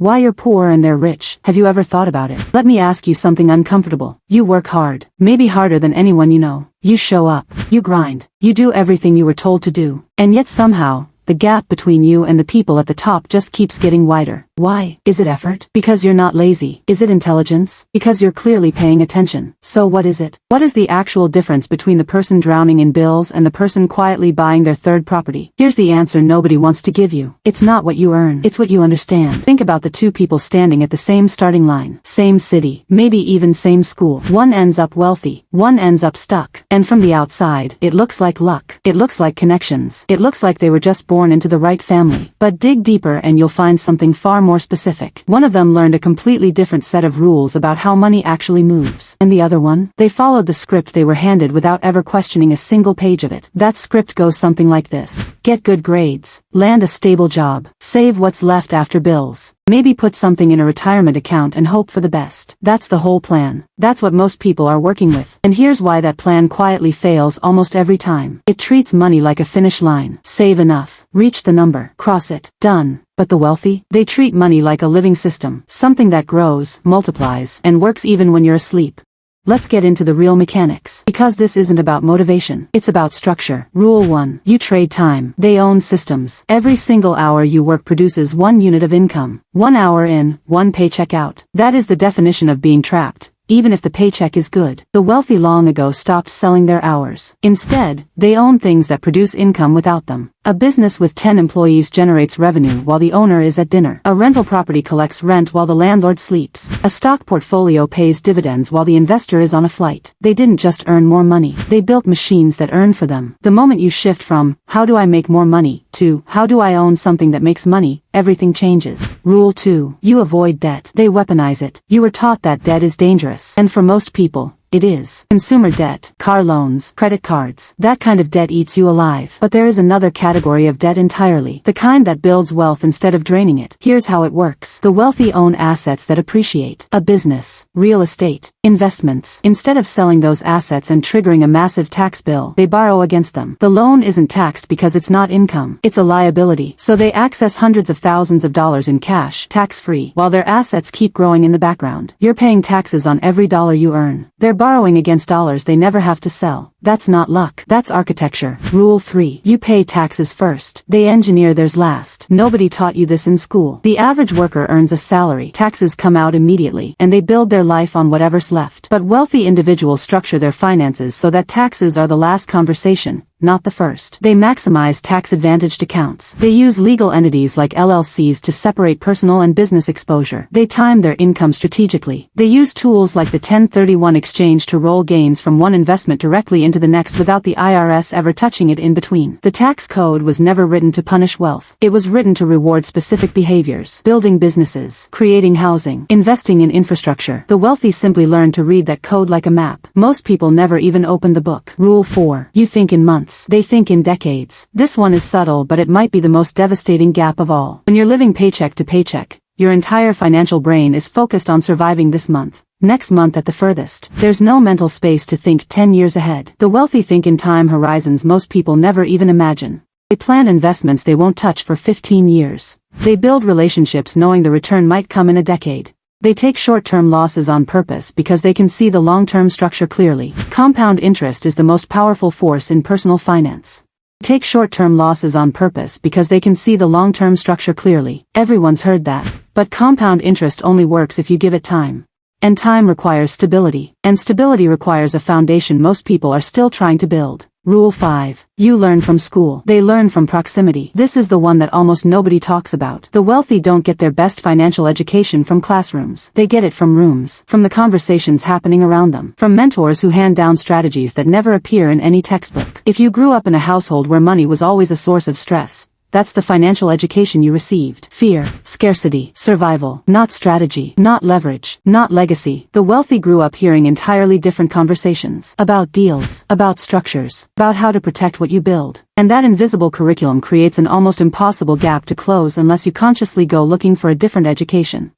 Why you're poor and they're rich. Have you ever thought about it? Let me ask you something uncomfortable. You work hard, maybe harder than anyone you know. You show up, you grind, you do everything you were told to do, and yet somehow, the gap between you and the people at the top just keeps getting wider. Why? Is it effort? Because you're not lazy. Is it intelligence? Because you're clearly paying attention. So what is it? What is the actual difference between the person drowning in bills and the person quietly buying their third property? Here's the answer nobody wants to give you. It's not what you earn. It's what you understand. Think about the two people standing at the same starting line. Same city. Maybe even same school. One ends up wealthy. One ends up stuck. And from the outside, it looks like luck. It looks like connections. It looks like they were just born into the right family. But dig deeper and you'll find something far more specific. One of them learned a completely different set of rules about how money actually moves. And the other one? They followed the script they were handed without ever questioning a single page of it. That script goes something like this. Get good grades. Land a stable job. Save what's left after bills. Maybe put something in a retirement account and hope for the best. That's the whole plan. That's what most people are working with. And here's why that plan quietly fails almost every time. It treats money like a finish line. Save enough. Reach the number. Cross it. Done. But the wealthy? They treat money like a living system. Something that grows, multiplies, and works even when you're asleep. Let's get into the real mechanics. Because this isn't about motivation. It's about structure. Rule 1. You trade time. They own systems. Every single hour you work produces 1 unit of income. 1 hour in, 1 paycheck out. That is the definition of being trapped. Even if the paycheck is good. The wealthy long ago stopped selling their hours. Instead, they own things that produce income without them. A business with 10 employees generates revenue while the owner is at dinner. A rental property collects rent while the landlord sleeps. A stock portfolio pays dividends while the investor is on a flight. They didn't just earn more money. They built machines that earn for them. The moment you shift from, how do I make more money, to, how do I own something that makes money, everything changes. Rule 2. You avoid debt. They weaponize it. You were taught that debt is dangerous. And for most people, it is. Consumer debt, car loans, credit cards. That kind of debt eats you alive. But there is another category of debt entirely. The kind that builds wealth instead of draining it. Here's how it works. The wealthy own assets that appreciate. A business, real estate, investments. Instead of selling those assets and triggering a massive tax bill, they borrow against them. The loan isn't taxed because it's not income. It's a liability. So they access hundreds of thousands of dollars in cash, tax-free, while their assets keep growing in the background. You're paying taxes on every dollar you earn. They're borrowing against dollars they never have to sell. That's not luck. That's architecture. Rule 3. You pay taxes first. They engineer theirs last. Nobody taught you this in school. The average worker earns a salary. Taxes come out immediately, and they build their life on whatever's left. But wealthy individuals structure their finances so that taxes are the last conversation, not the first. They maximize tax-advantaged accounts. They use legal entities like LLCs to separate personal and business exposure. They time their income strategically. They use tools like the 1031 exchange to roll gains from one investment directly into the next without the IRS ever touching it in between. The tax code was never written to punish wealth. It was written to reward specific behaviors. Building businesses, creating housing, investing in infrastructure. The wealthy simply learn to read that code like a map. Most people never even open the book. Rule 4. You think in months. They think in decades. This one is subtle, but it might be the most devastating gap of all. When you're living paycheck to paycheck, your entire financial brain is focused on surviving this month. Next month at the furthest. There's no mental space to think 10 years ahead. The wealthy think in time horizons most people never even imagine. They plan investments they won't touch for 15 years. They build relationships knowing the return might come in a decade. They take short-term losses on purpose because they can see the long-term structure clearly. Compound interest is the most powerful force in personal finance. They take short-term losses on purpose because they can see the long-term structure clearly. Everyone's heard that. But compound interest only works if you give it time. And time requires stability. And stability requires a foundation most people are still trying to build. Rule 5. You learn from school. They learn from proximity. This is the one that almost nobody talks about. The wealthy don't get their best financial education from classrooms. They get it from rooms, from the conversations happening around them, from mentors who hand down strategies that never appear in any textbook. If you grew up in a household where money was always a source of stress, that's the financial education you received. Fear, scarcity, survival, not strategy, not leverage, not legacy. The wealthy grew up hearing entirely different conversations. About deals, about structures, about how to protect what you build. And that invisible curriculum creates an almost impossible gap to close unless you consciously go looking for a different education.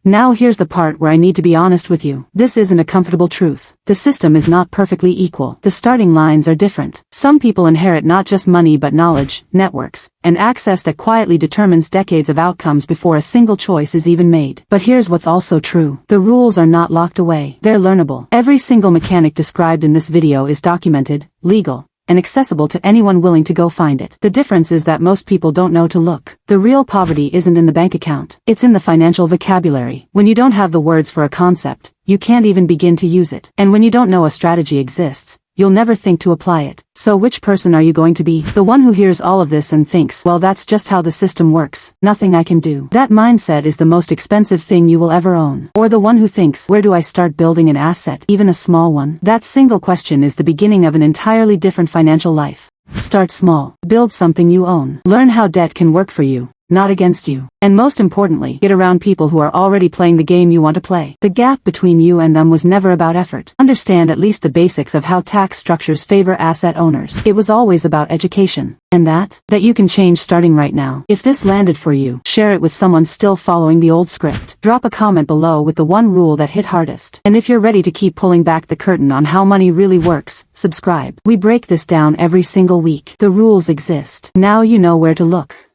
Now here's the part where I need to be honest with you. This isn't a comfortable truth. The system is not perfectly equal. The starting lines are different. Some people inherit not just money but knowledge, networks, and access that quietly determines decades of outcomes before a single choice is even made. But here's what's also true. The rules are not locked away. They're learnable. Every single mechanic described in this video is documented, legal, and accessible to anyone willing to go find it. The difference is that most people don't know to look. The real poverty isn't in the bank account. It's in the financial vocabulary. When you don't have the words for a concept, you can't even begin to use it. And when you don't know a strategy exists, you'll never think to apply it. So which person are you going to be? The one who hears all of this and thinks, well, that's just how the system works, nothing I can do. That mindset is the most expensive thing you will ever own. Or the one who thinks, where do I start building an asset, even a small one? That single question is the beginning of an entirely different financial life. Start small. Build something you own. Learn how debt can work for you, not against you. And most importantly, get around people who are already playing the game you want to play. The gap between you and them was never about effort. Understand at least the basics of how tax structures favor asset owners. It was always about education. And that you can change starting right now. If this landed for you, share it with someone still following the old script. Drop a comment below with the one rule that hit hardest. And if you're ready to keep pulling back the curtain on how money really works, subscribe. We break this down every single week. The rules exist. Now you know where to look.